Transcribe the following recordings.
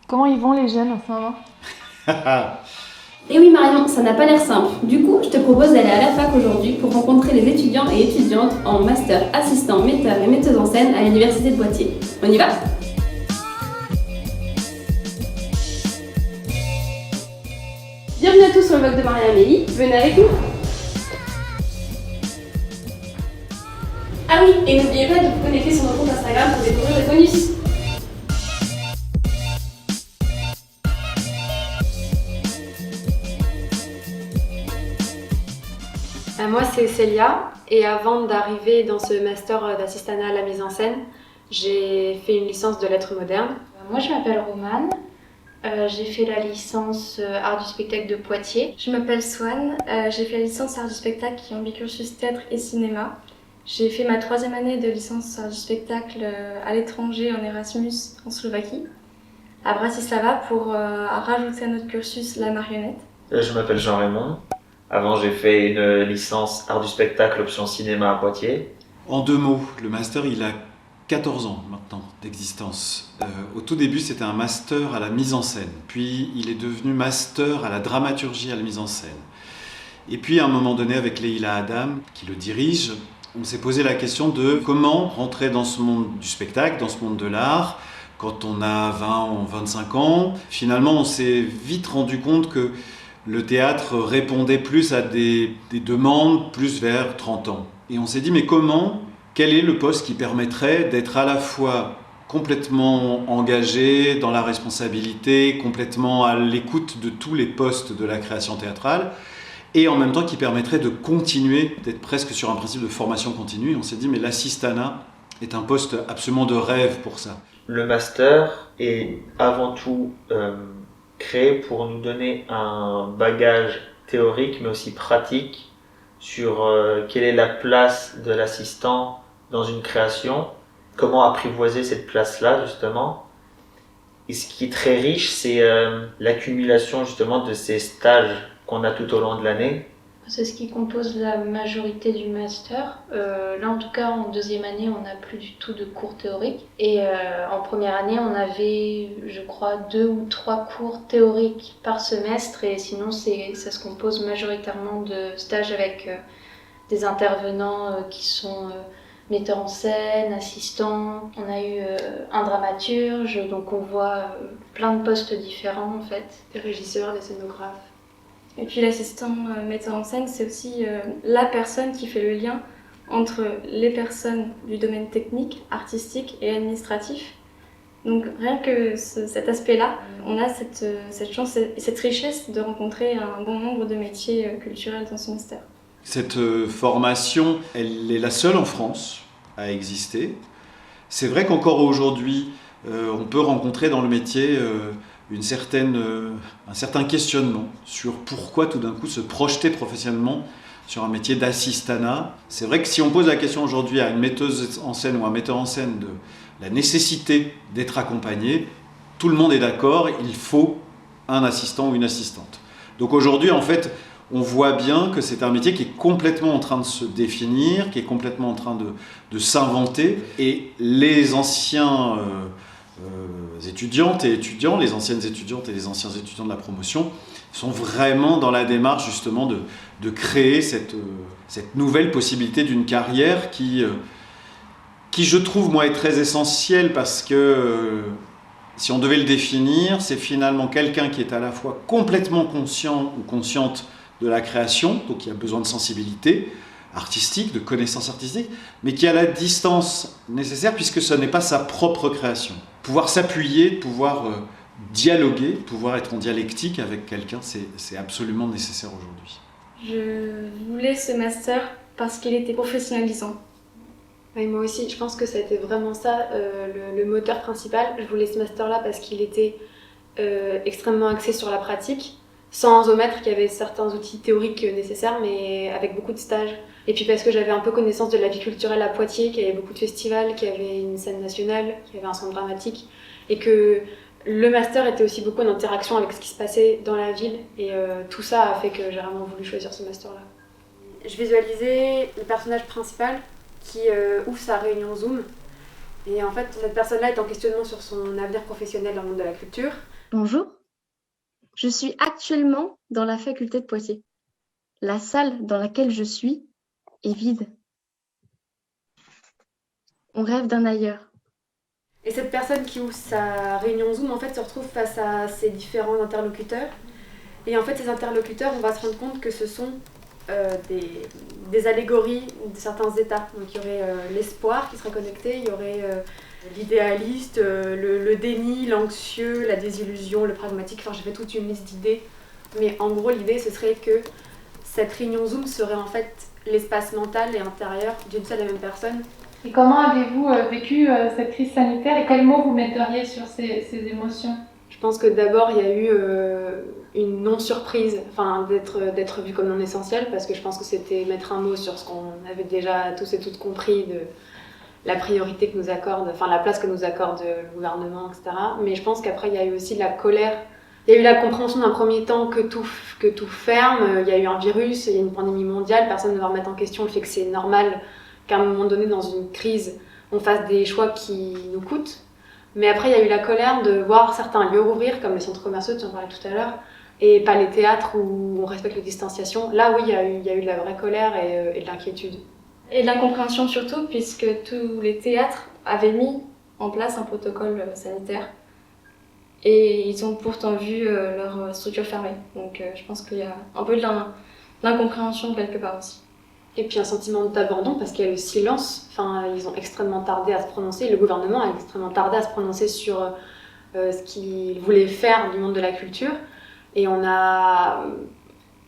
Comment ils vont les jeunes en ce moment? Et oui Marion, ça n'a pas l'air simple. Du coup, je te propose d'aller à la fac aujourd'hui pour rencontrer les étudiants et étudiantes en master assistant metteur et metteuse en scène à l'université de Poitiers. On y va? Bienvenue à tous sur le vlog de Marie-Amélie, venez avec nous. Ah oui, et n'oubliez pas de vous connecter sur notre compte Instagram pour découvrir les bonus. Moi, c'est Célia, et avant d'arriver dans ce master d'assistanat à la mise en scène, j'ai fait une licence de lettres modernes. Moi, je m'appelle Romane, j'ai fait la licence art du spectacle de Poitiers. Je m'appelle Swan, j'ai fait la licence art du spectacle qui est en bicursus théâtre et cinéma. J'ai fait ma 3e année de licence art du spectacle à l'étranger en Erasmus en Slovaquie, à Bratislava, pour rajouter à notre cursus la marionnette. Je m'appelle Jean-Raymond. Avant, j'ai fait une licence art du spectacle option cinéma à Poitiers. En 2 mots, le master, il a 14 ans maintenant d'existence. Au tout début, c'était un master à la mise en scène. Puis, il est devenu master à la dramaturgie à la mise en scène. Et puis, à un moment donné, avec Leïla Adam, qui le dirige, on s'est posé la question de comment rentrer dans ce monde du spectacle, dans ce monde de l'art, quand on a 20 ou 25 ans. Finalement, on s'est vite rendu compte que le théâtre répondait plus à des demandes plus vers 30 ans. Et on s'est dit, mais comment, quel est le poste qui permettrait d'être à la fois complètement engagé dans la responsabilité, complètement à l'écoute de tous les postes de la création théâtrale, et en même temps qui permettrait de continuer, d'être presque sur un principe de formation continue. Et on s'est dit, mais l'assistanat est un poste absolument de rêve pour ça. Le master est avant tout créé pour nous donner un bagage théorique mais aussi pratique sur quelle est la place de l'assistant dans une création, comment apprivoiser cette place-là justement. Et ce qui est très riche, c'est l'accumulation justement de ces stages qu'on a tout au long de l'année. C'est ce qui compose la majorité du master. Là, en tout cas, en 2e année, on n'a plus du tout de cours théoriques. Et en première année, on avait, je crois, 2 ou 3 cours théoriques par semestre. Et sinon, ça se compose majoritairement de stages avec des intervenants qui sont metteurs en scène, assistants. On a eu un dramaturge, donc on voit plein de postes différents en fait. Des régisseurs, des scénographes. Et puis l'assistant metteur en scène, c'est aussi la personne qui fait le lien entre les personnes du domaine technique, artistique et administratif. Donc rien que cet aspect-là, on a cette chance et cette richesse de rencontrer un bon nombre de métiers culturels dans ce master. Cette formation, elle est la seule en France à exister. C'est vrai qu'encore aujourd'hui, on peut rencontrer dans le métier un certain questionnement sur pourquoi tout d'un coup se projeter professionnellement sur un métier d'assistanat. C'est vrai que si on pose la question aujourd'hui à une metteuse en scène ou un metteur en scène de la nécessité d'être accompagné, tout le monde est d'accord, il faut un assistant ou une assistante. Donc aujourd'hui, en fait, on voit bien que c'est un métier qui est complètement en train de se définir, qui est complètement en train de s'inventer. Et les anciens étudiantes et étudiants, les anciennes étudiantes et les anciens étudiants de la promotion sont vraiment dans la démarche justement de créer cette nouvelle possibilité d'une carrière qui je trouve moi est très essentielle parce que si on devait le définir, c'est finalement quelqu'un qui est à la fois complètement conscient ou consciente de la création, donc qui a besoin de sensibilité artistique, de connaissances artistiques, mais qui a la distance nécessaire puisque ce n'est pas sa propre création. Pouvoir s'appuyer, pouvoir dialoguer, pouvoir être en dialectique avec quelqu'un, c'est absolument nécessaire aujourd'hui. Je voulais ce master parce qu'il était professionnalisant. Oui, moi aussi, je pense que ça a été vraiment ça, le moteur principal. Je voulais ce master-là parce qu'il était extrêmement axé sur la pratique, sans omettre qu'il y avait certains outils théoriques nécessaires, mais avec beaucoup de stages. Et puis parce que j'avais un peu connaissance de la vie culturelle à Poitiers, qu'il y avait beaucoup de festivals, qu'il y avait une scène nationale, qu'il y avait un centre dramatique, et que le master était aussi beaucoup en interaction avec ce qui se passait dans la ville, et tout ça a fait que j'ai vraiment voulu choisir ce master-là. Je visualisais le personnage principal qui ouvre sa réunion Zoom, Et en fait, cette personne-là est en questionnement sur son avenir professionnel dans le monde de la culture. Bonjour, je suis actuellement dans la faculté de Poitiers. La salle dans laquelle je suis est vide. On rêve d'un ailleurs. Et cette personne qui ouvre sa réunion Zoom, en fait, se retrouve face à ses différents interlocuteurs. Et en fait, ces interlocuteurs, on va se rendre compte que ce sont des allégories de certains états. Donc il y aurait l'espoir qui serait connecté, il y aurait l'idéaliste, le déni, l'anxieux, la désillusion, le pragmatique. Enfin, j'ai fait toute une liste d'idées. Mais en gros, l'idée, ce serait que cette réunion Zoom serait en fait l'espace mental et intérieur d'une seule et même personne. Et comment avez-vous vécu cette crise sanitaire et quels mots vous metteriez sur ces émotions ? Je pense que d'abord, il y a eu une non-surprise, enfin, d'être vu comme non essentiel, parce que je pense que c'était mettre un mot sur ce qu'on avait déjà tous et toutes compris de la priorité que nous accorde, enfin la place que nous accorde le gouvernement, etc. Mais je pense qu'après, il y a eu aussi de la colère. Il y a eu la compréhension d'un premier temps que tout ferme, il y a eu un virus, il y a une pandémie mondiale, personne ne va remettre en question le fait que c'est normal qu'à un moment donné, dans une crise, on fasse des choix qui nous coûtent. Mais après, il y a eu la colère de voir certains lieux rouvrir, comme les centres commerciaux, tu en parlais tout à l'heure, et pas les théâtres où on respecte les distanciations. Là, oui, il y a eu de la vraie colère et de l'inquiétude. Et de l'incompréhension surtout, puisque tous les théâtres avaient mis en place un protocole sanitaire. Et ils ont pourtant vu leur structure fermée. Donc je pense qu'il y a un peu de l'incompréhension quelque part aussi. Et puis un sentiment d'abandon parce qu'il y a le silence. Enfin, ils ont extrêmement tardé à se prononcer. Le gouvernement a extrêmement tardé à se prononcer sur ce qu'il voulait faire du monde de la culture. Et on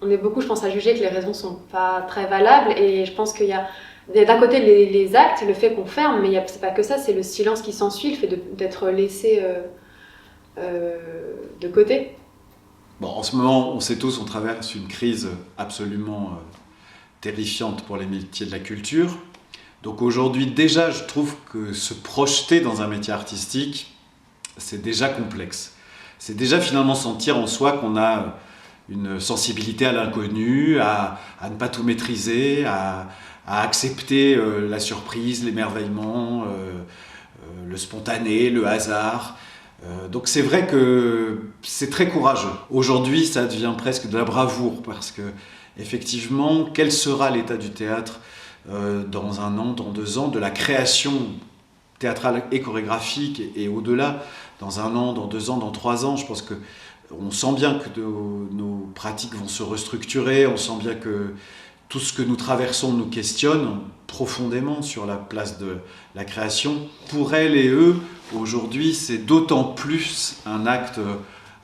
est beaucoup, je pense, à juger que les raisons sont pas très valables. Et je pense qu'il y a d'un côté les actes, le fait qu'on ferme, mais c'est pas que ça, c'est le silence qui s'ensuit, le fait d'être laissé de côté. Bon, en ce moment, on sait tous, on traverse une crise absolument terrifiante pour les métiers de la culture. Donc aujourd'hui, déjà, je trouve que se projeter dans un métier artistique, c'est déjà complexe. C'est déjà finalement sentir en soi qu'on a une sensibilité à l'inconnu, à ne pas tout maîtriser, à accepter la surprise, l'émerveillement, le spontané, le hasard. Donc c'est vrai que c'est très courageux. Aujourd'hui, ça devient presque de la bravoure parce que effectivement, quel sera l'état du théâtre dans 1 an, dans 2 ans, de la création théâtrale et chorégraphique et au-delà, dans 1 an, dans 2 ans, dans 3 ans. Je pense qu'on sent bien que nos pratiques vont se restructurer, on sent bien que tout ce que nous traversons nous questionne profondément sur la place de la création. Pour elles et eux, aujourd'hui, c'est d'autant plus un acte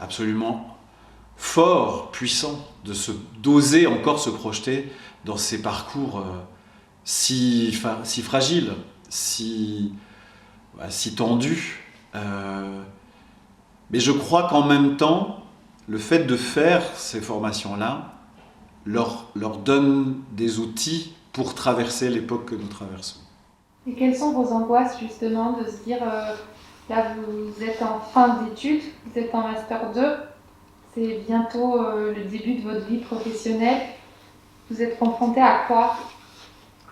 absolument fort, puissant, d'oser encore se projeter dans ces parcours si fragiles, si tendus. Mais je crois qu'en même temps, le fait de faire ces formations-là leur donne des outils pour traverser l'époque que nous traversons. Et quelles sont vos angoisses justement de se dire, là vous êtes en fin d'études, vous êtes en Master 2, c'est bientôt le début de votre vie professionnelle. Vous êtes confronté à quoi ?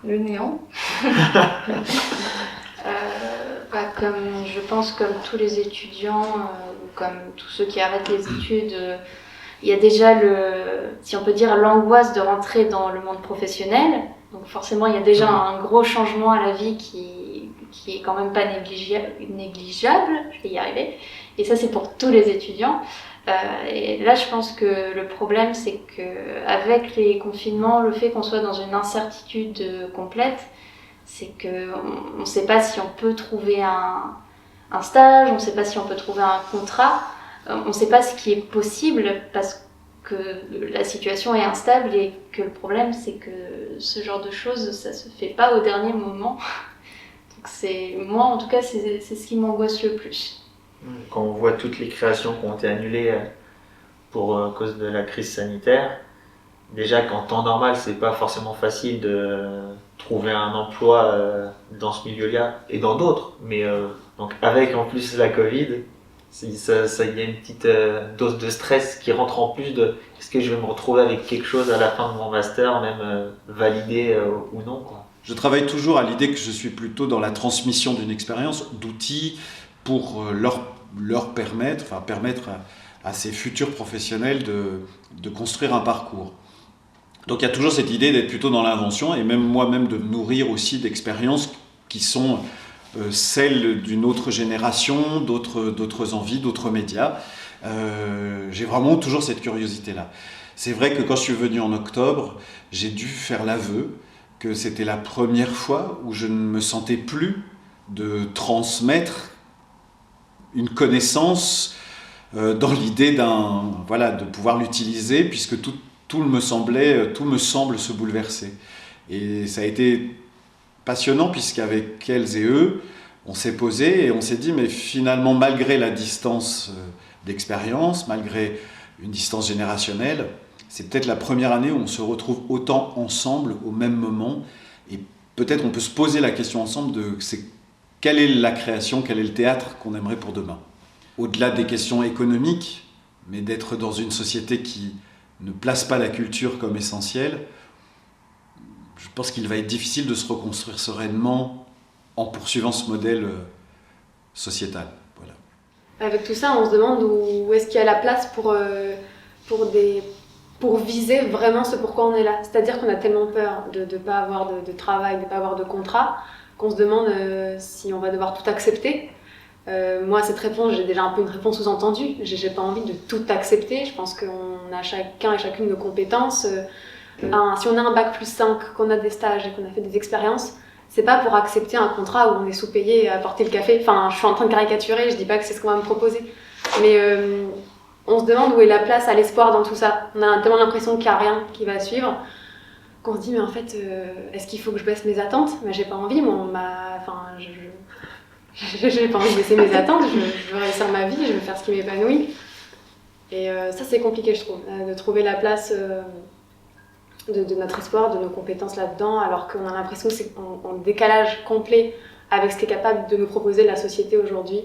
Le néant. Je pense comme tous les étudiants, comme tous ceux qui arrêtent les études, il y a déjà si on peut dire, l'angoisse de rentrer dans le monde professionnel. Donc forcément, il y a déjà un gros changement à la vie qui est quand même pas négligeable. Je vais y arriver. Et ça, c'est pour tous les étudiants. Et là, je pense que le problème, c'est qu'avec les confinements, le fait qu'on soit dans une incertitude complète, c'est qu'on ne sait pas si on peut trouver un stage, on ne sait pas si on peut trouver un contrat, on ne sait pas ce qui est possible parce que la situation est instable et que le problème, c'est que ce genre de choses, ça ne se fait pas au dernier moment. Donc moi, en tout cas, c'est ce qui m'angoisse le plus. Quand on voit toutes les créations qui ont été annulées pour cause de la crise sanitaire, déjà qu'en temps normal, c'est pas forcément facile de trouver un emploi dans ce milieu-là et dans d'autres. Mais donc avec en plus la Covid, il y a une petite dose de stress qui rentre en plus de est-ce que je vais me retrouver avec quelque chose à la fin de mon master, même validé ou non, quoi. Je travaille toujours à l'idée que je suis plutôt dans la transmission d'une expérience, d'outils pour leur permettre à ces futurs professionnels de construire un parcours. Donc il y a toujours cette idée d'être plutôt dans l'invention et même moi-même de me nourrir aussi d'expériences qui sont celles d'une autre génération, d'autres envies, d'autres médias. J'ai vraiment toujours cette curiosité-là. C'est vrai que quand je suis venu en octobre, j'ai dû faire l'aveu que c'était la première fois où je ne me sentais plus de transmettre une connaissance dans l'idée de pouvoir l'utiliser, puisque tout me semble se bouleverser. Et ça a été passionnant, puisqu'avec elles et eux, on s'est posé et on s'est dit, mais finalement, malgré la distance d'expérience, malgré une distance générationnelle, c'est peut-être la première année où on se retrouve autant ensemble au même moment. Et peut-être on peut se poser la question ensemble de quelle est la création, quel est le théâtre qu'on aimerait pour demain. Au-delà des questions économiques, mais d'être dans une société qui ne place pas la culture comme essentielle, je pense qu'il va être difficile de se reconstruire sereinement en poursuivant ce modèle sociétal. Voilà. Avec tout ça, on se demande où est-ce qu'il y a la place pour viser vraiment ce pourquoi on est là. C'est-à-dire qu'on a tellement peur de ne pas avoir de travail, de ne pas avoir de contrat, qu'on se demande si on va devoir tout accepter. Moi, cette réponse, j'ai déjà un peu une réponse sous-entendue. J'ai pas envie de tout accepter. Je pense qu'on a chacun et chacune nos compétences. Si on a un bac plus 5, qu'on a des stages et qu'on a fait des expériences, c'est pas pour accepter un contrat où on est sous-payé à apporter le café. Enfin, je suis en train de caricaturer, je dis pas que c'est ce qu'on va me proposer. Mais on se demande où est la place à l'espoir dans tout ça. On a tellement l'impression qu'il n'y a rien qui va suivre, qu'on se dit, mais en fait, est-ce qu'il faut que je baisse mes attentes ? Mais j'ai pas envie, moi, j'ai pas envie de baisser mes attentes, je veux réussir ma vie, je veux faire ce qui m'épanouit. Et ça, c'est compliqué, je trouve, de trouver la place de notre espoir, de nos compétences là-dedans, alors qu'on a l'impression que c'est en décalage complet avec ce qu'est capable de nous proposer la société aujourd'hui,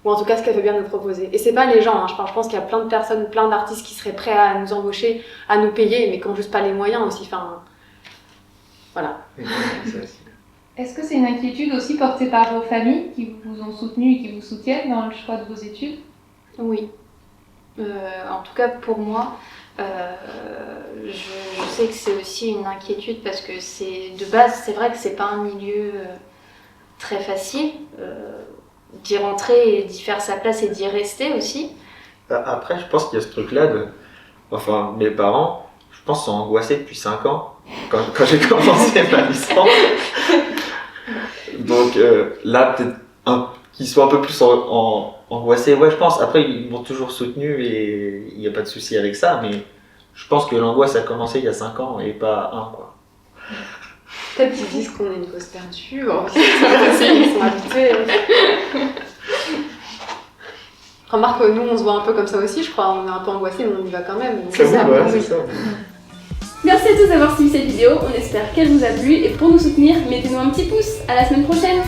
ou en tout cas ce qu'elle veut bien nous proposer. Et c'est pas les gens, je pense qu'il y a plein de personnes, plein d'artistes qui seraient prêts à nous embaucher, à nous payer, mais qui n'ont juste pas les moyens aussi. Voilà. Est-ce que c'est une inquiétude aussi portée par vos familles qui vous ont soutenu et qui vous soutiennent dans le choix de vos études ? Oui. En tout cas pour moi, je sais que c'est aussi une inquiétude parce que de base, c'est vrai que c'est pas un milieu très facile d'y rentrer et d'y faire sa place et d'y rester aussi. Après, je pense qu'il y a ce truc-là mes parents, je pense, sont angoissés depuis 5 ans quand j'ai commencé ma licence. Donc là, peut-être qu'ils soient un peu plus angoissés, ouais, je pense. Après, ils m'ont toujours soutenu et il n'y a pas de souci avec ça, mais je pense que l'angoisse a commencé il y a 5 ans et pas 1, quoi. Peut-être qu'ils disent qu'on est une cause perdue, ils sont habitués. Remarque, nous, on se voit un peu comme ça aussi, je crois. On est un peu angoissés, mais on y va quand même. C'est ça. Merci à tous d'avoir suivi cette vidéo, on espère qu'elle vous a plu et pour nous soutenir, mettez-nous un petit pouce. À la semaine prochaine.